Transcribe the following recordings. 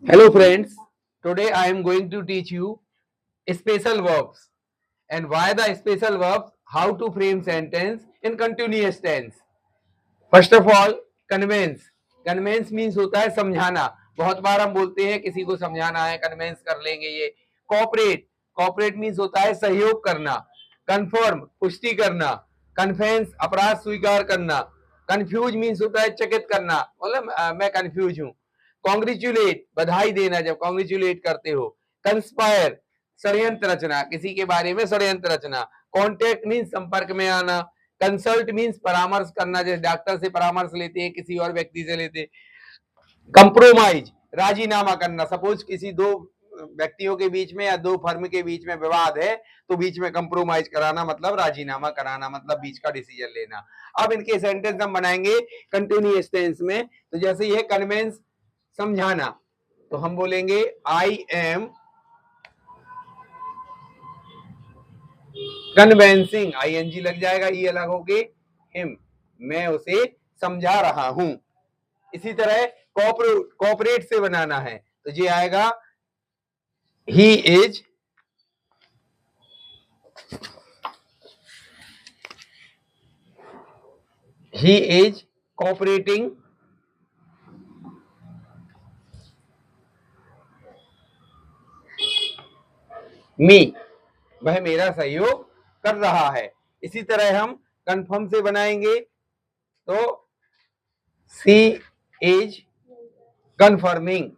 Hello friends, today I am going to teach you special verbs and why the special verbs, how to frame sentence in continuous tense. First of all, convince. Convince means होता है समझाना. बहुत बार हम बोलते हैं किसी को समझाना है, कन्विंस कर लेंगे ये. कॉपरेट. कॉपरेट मीन्स होता है सहयोग करना. कन्फर्म पुष्टि करना. कन्फेंस अपराध स्वीकार करना. कंफ्यूज मीन्स होता है चकित करना, मतलब मैं कंफ्यूज हूं. कॉन्ग्रेचुलेट बधाई देना, जब कॉन्ग्रेचुलेट करते हो. कंस्पायर षड्यंत्र रचना, किसी के बारे में षड्यंत्र रचना. कॉन्टेक्ट मीन्स संपर्क में आना. कंसल्ट मीन्स परामर्श करना, जैसे डॉक्टर से परामर्श लेते हैं, किसी और व्यक्ति से लेते. कंप्रोमाइज राजीनामा करना. सपोज किसी दो व्यक्तियों के बीच में या दो फर्म के बीच में विवाद है, तो बीच में कंप्रोमाइज कराना मतलब राजीनामा कराना, मतलब बीच का डिसीजन लेना. अब इनके सेंटेंस हम बनाएंगे कंटिन्यूअस टेंस में. तो जैसे ये कन्विंस समझाना, तो हम बोलेंगे आई एम कन्वेंसिंग, आईएनजी लग जाएगा, ये अलग हो गए हिम, मैं उसे समझा रहा हूं. इसी तरह कॉपरेट से बनाना है, तो ये आएगा ही इज कोऑपरेटिंग मी, वह मेरा सहयोग कर रहा है. इसी तरह हम कंफर्म से बनाएंगे, तो she is conforming.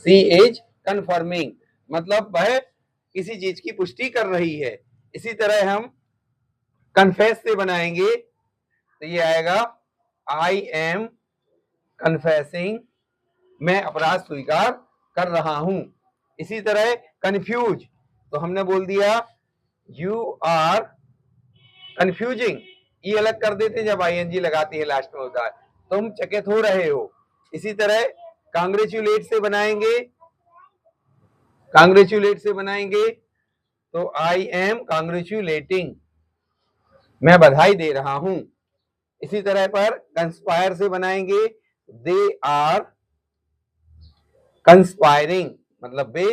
She is conforming मतलब वह किसी चीज की पुष्टि कर रही है. इसी तरह हम कन्फेस से बनाएंगे, तो ये आएगा आई एम कन्फेसिंग, मैं अपराध स्वीकार कर रहा हूं. इसी तरह कंफ्यूज, तो हमने बोल दिया यू आर कंफ्यूजिंग, ये अलग कर देते जब आईएनजी लगाते हैं लास्ट में होता है, तुम चकित हो रहे हो. इसी तरह कांग्रेचुलेट से बनाएंगे, कांग्रेचुलेट से बनाएंगे तो आई एम कांग्रेचुलेटिंग, मैं बधाई दे रहा हूं. इसी तरह पर कंस्पायर से बनाएंगे, दे आर कंस्पायरिंग, मतलब वे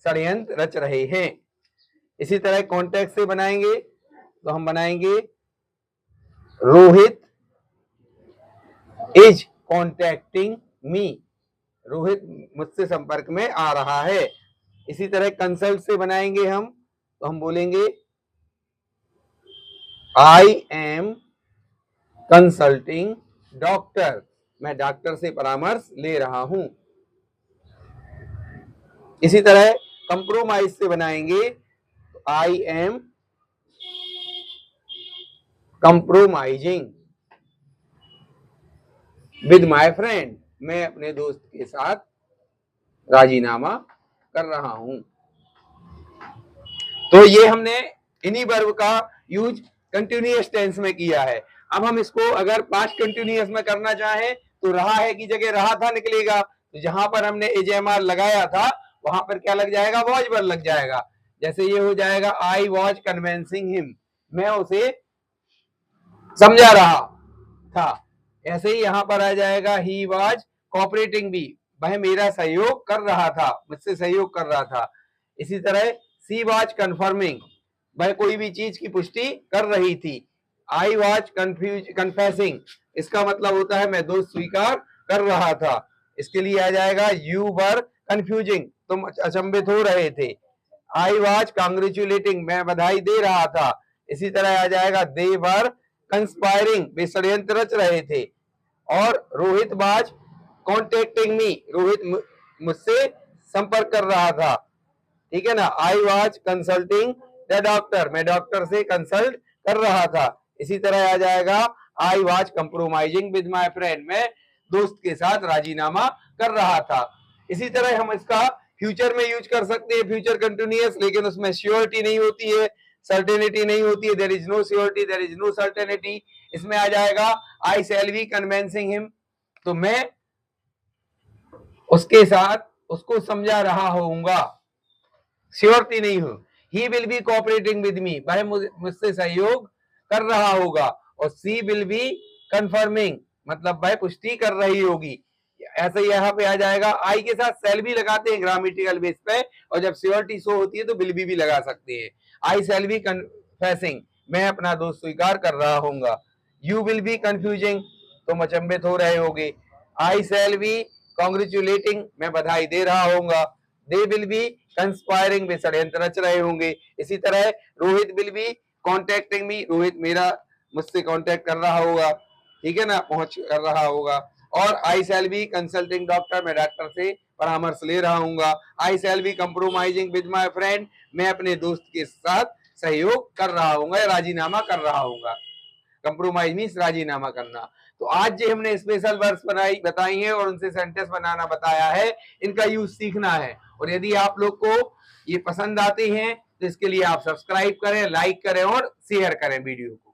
षड्यंत्र रच रहे हैं. इसी तरह कॉन्टेक्ट से बनाएंगे, तो हम बनाएंगे रोहित इज कॉन्टेक्टिंग मी, रोहित मुझसे संपर्क में आ रहा है. इसी तरह कंसल्ट से बनाएंगे हम, तो हम बोलेंगे आई एम कंसल्टिंग डॉक्टर, मैं डॉक्टर से परामर्श ले रहा हूं. इसी तरह कंप्रोमाइज से बनाएंगे, तो I am compromising with my friend, मैं अपने दोस्त के साथ राजीनामा कर रहा हूं. तो ये हमने इन्हीं वर्ब का यूज कंटिन्यूअस टेंस में किया है. अब हम इसको अगर पास्ट कंटिन्यूअस में करना चाहें, तो रहा है की जगह रहा था निकलेगा, तो जहां पर हमने एजेएमआर लगाया था वहां पर क्या लग जाएगा, वॉज वर्ब लग जाएगा. जैसे ये हो जाएगा आई वॉज कन्विंसिंग हिम, मैं उसे समझा रहा था. ऐसे ही यहां पर आ जाएगा ही वॉज कोऑपरेटिंग बी, वह मेरा सहयोग कर रहा था, मुझसे सहयोग कर रहा था. इसी तरह सी वॉज कन्फर्मिंग, वह कोई भी चीज की पुष्टि कर रही थी. आई वॉज कन्फेसिंग, इसका मतलब होता है मैं दोष स्वीकार कर रहा था. इसके लिए आ जाएगा यू वर कंफ्यूजिंग, तुम अचंभित हो रहे थे. आई वॉज कांग्रेचुलेटिंग, मैं बधाई दे रहा था. इसी तरह आ जाएगा दे वर कंस्पायरिंग, वे षड्यंत्र रच रहे थे. और रोहित वाज कॉन्टेक्टिंग मी, रोहित मुझसे संपर्क कर रहा था. ठीक है ना. I was consulting the doctor, मैं डॉक्टर से कंसल्ट कर रहा था. इसी तरह आ जाएगा I was compromising with my friend, मैं दोस्त के साथ राजीनामा कर रहा था. इसी तरह हम इसका फ्यूचर में यूज कर सकते हैं, फ्यूचर कंटिन्यूअस, लेकिन उसमें श्योरिटी नहीं होती है, सर्टेनिटी नहीं होती है. There is no surety, there is no certainty. इसमें आ जाएगा I shall be convincing him, तो मैं उसके साथ उसको समझा रहा होऊंगा, श्योरिटी नहीं हो. He will be cooperating with me, वह मुझसे सहयोग कर रहा होगा. और सी विल बी कंफर्मिंग, मतलब भाई पुष्टि कर रही होगी। ऐसे यहाँ पे आ जाएगा, आई के साथ सेल भी लगाते हैं ग्रामेटिकल बेस पे, और जब श्योरिटी शो होती है तो विल भी लगा सकते हैं। आई सेल बी कन्फेसिंग, मैं अपना दोष स्वीकार कर रहा हूंगा। यू विल बी कंफ्यूजिंग, तुम अचंभित हो रहे होगे। आई सेल बी कॉन्ग्रेचुलेटिंग, मैं बधाई दे रहा हूंगा। दे विल बी कंस्पायरिंग, वे षड्यंत्र रच रहे होंगे। इसी तरह रोहित विल बी कॉन्टेक्टिंग मी, रोहित मेरा मुझसे कॉन्टेक्ट कर रहा होगा, ठीक है ना, पहुंच कर रहा होगा। और I shall be consulting doctor, मैं डॉक्टर से परामर्श ले रहा हूंगा। I shall be compromising with my friend, मैं अपने दोस्त के साथ सहयोग कर रहा हूंगा या राजीनामा कर रहा हूंगा। कंप्रोमाइज मीन्स राजीनामा करना। तो आज जो हमने स्पेशल वर्ड्स बताई हैं और उनसे सेंटेंस बनाना बताया है, इनका यूज सीखना है। और यदि आप लोग को ये पसंद आते हैं तो इसके लिए आप सब्सक्राइब करें, लाइक करें और शेयर करें वीडियो को।